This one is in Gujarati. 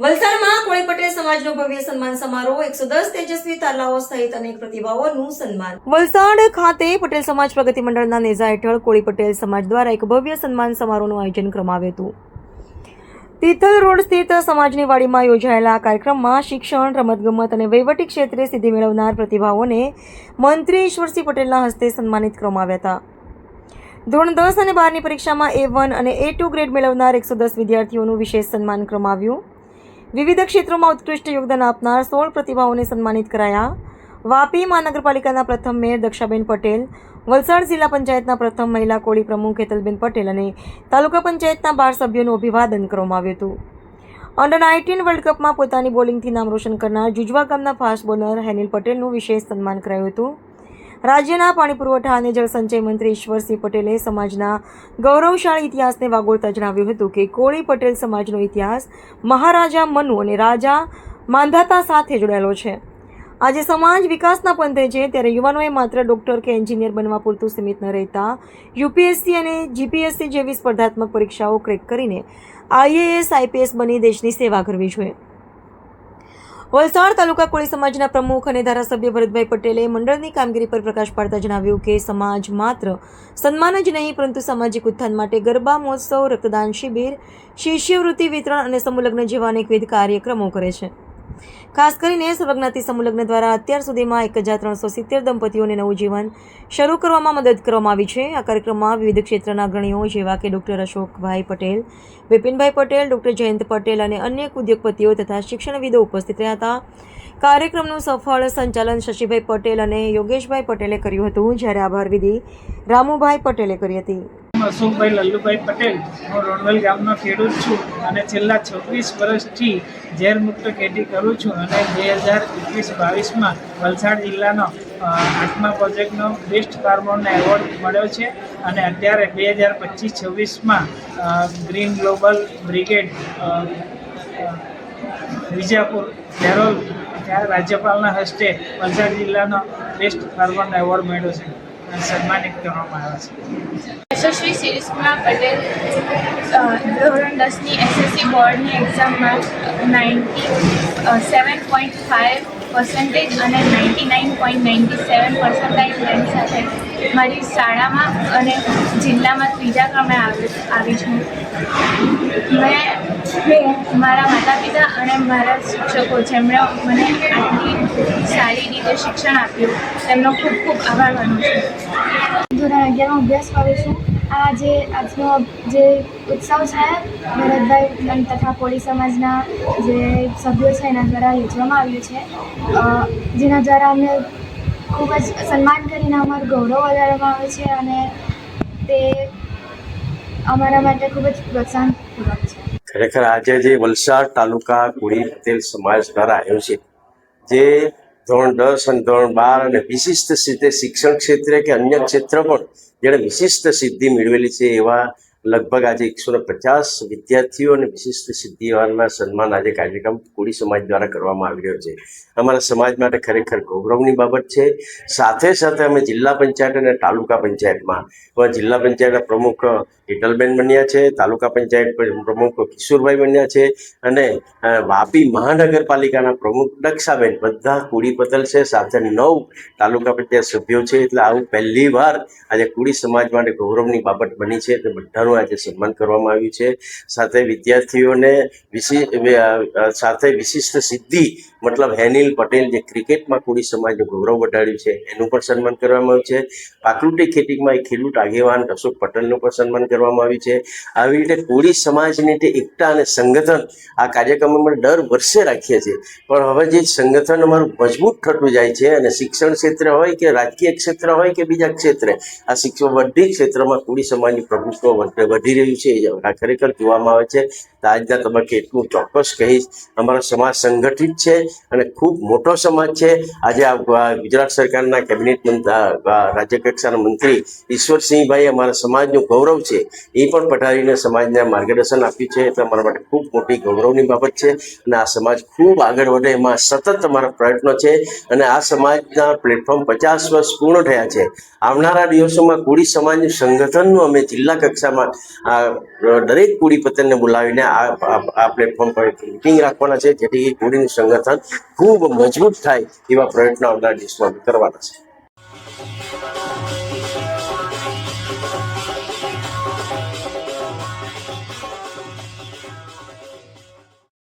વલસાડમાં કોળી પટેલ સમાજનો ભવ્ય સન્માન સમારોહ 110 તેજસ્વી તારલાઓ સહિત અનેક પ્રતિભાઓનું સન્માન. વલસાડ ખાતે પટેલ સમાજ પ્રગતિ મંડળના નેજા હેઠળ કોળી પટેલ સમાજ દ્વારા એક ભવ્ય સન્માન સમારોહનું આયોજન કરવામાં આવ્યું હતું. તિથલ રોડ સ્થિત સમાજની વાડીમાં યોજાયેલા કાર્યક્રમમાં શિક્ષણ, રમતગમત અને વહીવટી ક્ષેત્રે સિદ્ધિ મેળવનાર પ્રતિભાઓને મંત્રી ઈશ્વરસિંહ પટેલના હસ્તે સન્માનિત કરવામાં આવ્યા હતા. ધોરણ 10 અને 12ની પરીક્ષામાં A1 અને A2 ગ્રેડ મેળવનાર 110 વિદ્યાર્થીઓનું વિશેષ સન્માન કરવામાં આવ્યું. વિવિધ ક્ષેત્રોમાં ઉત્કૃષ્ટ યોગદાન આપનાર 16 પ્રતિભાઓને સન્માનિત કરાયા. વાપી મહાનગરપાલિકાના પ્રથમ મેયર દક્ષાબેન પટેલ, વલસાડ જિલ્લા પંચાયતના પ્રથમ મહિલા કોળી પ્રમુખ હેતલબેન પટેલ અને તાલુકા પંચાયતના 12 સભ્યોનું અભિવાદન કરવામાં આવ્યું હતું. અંડર 19 વર્લ્ડ કપમાં પોતાની બોલિંગથી નામ રોશન કરનાર જુજવા ગામના ફાસ્ટ બોલર હેનિલ પટેલનું વિશેષ સન્માન કરાયું હતું. રાજ્યના પાણી પુરવઠા અને જળસંચય મંત્રી ઈશ્વરસિંહ પટેલે સમાજના ગૌરવશાળી ઇતિહાસને વાગોળતા જણાવ્યું હતું કે કોળી પટેલ સમાજનો ઇતિહાસ મહારાજા મનુ અને રાજા માંધાતા સાથે જોડાયેલો છે. આજે સમાજ વિકાસના પંથે છે, ત્યારે યુવાનોએ માત્ર ડોક્ટર કે એન્જિનિયર બનવા પૂરતું સીમિત ન રહેતા યુપીએસસી અને જીપીએસસી જેવી સ્પર્ધાત્મક પરીક્ષાઓ ક્રેક કરીને IAS, IPS બની દેશની સેવા કરવી જોઈએ. વલસાડ તાલુકા કોળી સમાજના પ્રમુખ અને ધારાસભ્ય ભરતભાઈ પટેલે મંડળની કામગીરી પર પ્રકાશ પાડતા જણાવ્યું કે સમાજ માત્ર સન્માન જ નહીં, પરંતુ સામાજિક ઉત્થાન માટે ગરબા મહોત્સવ, રક્તદાન શિબિર, શિષ્યવૃત્તિ વિતરણ અને સમૂહલગ્ન જેવા અનેકવિધ કાર્યક્રમો કરે છે. ખાસ કરીને સર્વજ્ઞાતિ સમૂહલગ્ન દ્વારા અત્યાર સુધીમાં 1370 દંપતીઓને નવું જીવન શરૂ કરવામાં મદદ કરવામાં આવી છે. આ કાર્યક્રમમાં વિવિધ ક્ષેત્રના અગ્રણીઓ જેવા કે ડોક્ટર અશોકભાઈ પટેલ, વિપિનભાઈ પટેલ, ડોક્ટર જયંત પટેલ અને અન્ય ઉદ્યોગપતિઓ તથા શિક્ષણવિદો ઉપસ્થિત રહ્યા હતા. કાર્યક્રમનું સફળ સંચાલન શશીભાઈ પટેલ અને યોગેશભાઈ પટેલે કર્યું હતું, જ્યારે આભાર વિધિ રામુભાઈ પટેલે કરી હતી. અશોકભાઈ લલ્લુભાઈ પટેલ, હું રોણવેલ ગામનો ખેડૂત છું અને છેલ્લા 36 વર્ષથી ઝેરમુક્ત ખેતી કરું છું અને 2021-22માં વલસાડ જિલ્લાનો 8મા પ્રોજેક્ટનો બેસ્ટ ફાર્મરનો એવોર્ડ મળ્યો છે અને અત્યારે 2025-26માં ગ્રીન ગ્લોબલ બ્રિગેડ વિજાપુર ધેરોલ ત્યાં રાજ્યપાલના હસ્તે વલસાડ જિલ્લાનો બેસ્ટ ફાર્મરનો એવોર્ડ મળ્યો છે, સન્માનિત કરવામાં આવ્યા છે. યશસ્વી શિરીષકુમાર પટેલ ધોરણ 10ની SSC બોર્ડની એક્ઝામમાં 97.5% અને 99.97% રેન્ક સાથે મારી શાળામાં અને જિલ્લામાં 3જા ક્રમે આવી છું. હું મારા માતા પિતા અને મારા શિક્ષકો જેમણે મને આટલી સારી રીતે શિક્ષણ આપ્યું તેમનો ખૂબ ખૂબ આભાર માનું છું. ધોરણ 11માં અભ્યાસ કરું છું. આજનો જે ઉત્સવ છે ભરતભાઈ તથા કોળી સમાજના જે સભ્યો છે એના દ્વારા યોજવામાં આવ્યું છે, જેના દ્વારા અમને ખૂબ જ સન્માન કરીને અમારું ગૌરવ વધારવામાં આવે છે અને તે અમારા માટે ખૂબ જ પ્રોત્સાહનપૂર્વક છે. ખરેખર આજે જે વલસાડ તાલુકા કોળી પટેલ સમાજ દ્વારા આયોજિત જે ધોરણ 10 અને ધોરણ 12 અને વિશિષ્ટ રીતે શિક્ષણ ક્ષેત્રે કે અન્ય ક્ષેત્ર પણ જેણે વિશિષ્ટ સિદ્ધિ મેળવેલી છે એવા લગભગ આજે 150 વિદ્યાર્થીઓ અને વિશિષ્ટ સિદ્ધિવાળાના સન્માન આજે કાર્યક્રમ કોળી સમાજ દ્વારા કરવામાં આવી રહ્યો છે. અમારા સમાજ માટે ખરેખર ગૌરવની બાબત છે. સાથે સાથે અમે જિલ્લા પંચાયત અને તાલુકા પંચાયતમાં જિલ્લા પંચાયતના પ્રમુખ હેતલબેન બન્યા છે, તાલુકા પંચાયત પ્રમુખ કિશોરભાઈ બન્યા છે અને વાપી મહાનગરપાલિકાના પ્રમુખ દક્ષાબેન, બધા કોળી પટેલ છે. સાથે 9 તાલુકા પંચાયત સભ્યો છે. એટલે આવું પહેલી વાર આજે કોળી સમાજ માટે ગૌરવની બાબત બની છે. તો બધાનું આજે સન્માન કરવામાં આવ્યું છે. સાથે વિદ્યાર્થીઓને સાથે વિશિષ્ટ સિદ્ધિ મતલબ હેનિલ પટેલ જે ક્રિકેટમાં કોળી સમાજનું ગૌરવ વધાર્યું છે એનું પણ સન્માન કરવામાં આવ્યું છે. પ્રાકૃતિક ખેતીમાં એક ખેડૂત આગેવાન અશોક પટેલનું પણ સન્માન કરવામાં આવ્યું છે. આવી રીતે કોળી સમાજની તે એકતા અને સંગઠન આ કાર્યક્રમ અમે દર વર્ષે રાખીએ છીએ, પણ હવે જે સંગઠન અમારું મજબૂત થતું જાય છે અને શિક્ષણ ક્ષેત્ર હોય કે રાજકીય ક્ષેત્ર હોય કે બીજા ક્ષેત્રે આ શિક્ષણ બધી ક્ષેત્રમાં કોળી સમાજની પ્રભુત્વ વધી રહ્યું છે આ ખરેખર જોવામાં આવે છે. આજના તબક્કે એટલું ચોક્કસ કહીશ, અમારો સમાજ સંગઠિત છે અને ખૂબ મોટો સમાજ છે. આજે આ ગુજરાત સરકારના કેબિનેટ રાજ્ય કક્ષાના મંત્રી ઈશ્વરસિંહભાઈ અમારા સમાજનું ગૌરવ છે એ પણ પધારીને સમાજને માર્ગદર્શન આપ્યું છે. એટલે અમારા માટે ખૂબ મોટી ગૌરવની બાબત છે અને આ સમાજ ખૂબ આગળ વધે એમાં સતત અમારા પ્રયત્નો છે અને આ સમાજના પ્લેટફોર્મ 50 વર્ષ પૂર્ણ થયા છે. આવનારા દિવસોમાં કોળી સમાજનું સંગઠનનું અમે જિલ્લા કક્ષામાં આ દરેક કુડી પટેલને બોલાવીને આ પ્લેટફોર્મ પર મિટિંગ રાખવાના છે, જેથી કુડીનું સંગઠન ખૂબ મજબૂત થાય એવા પ્રયત્નો આવનારા દિવસમાં કરવાના છે.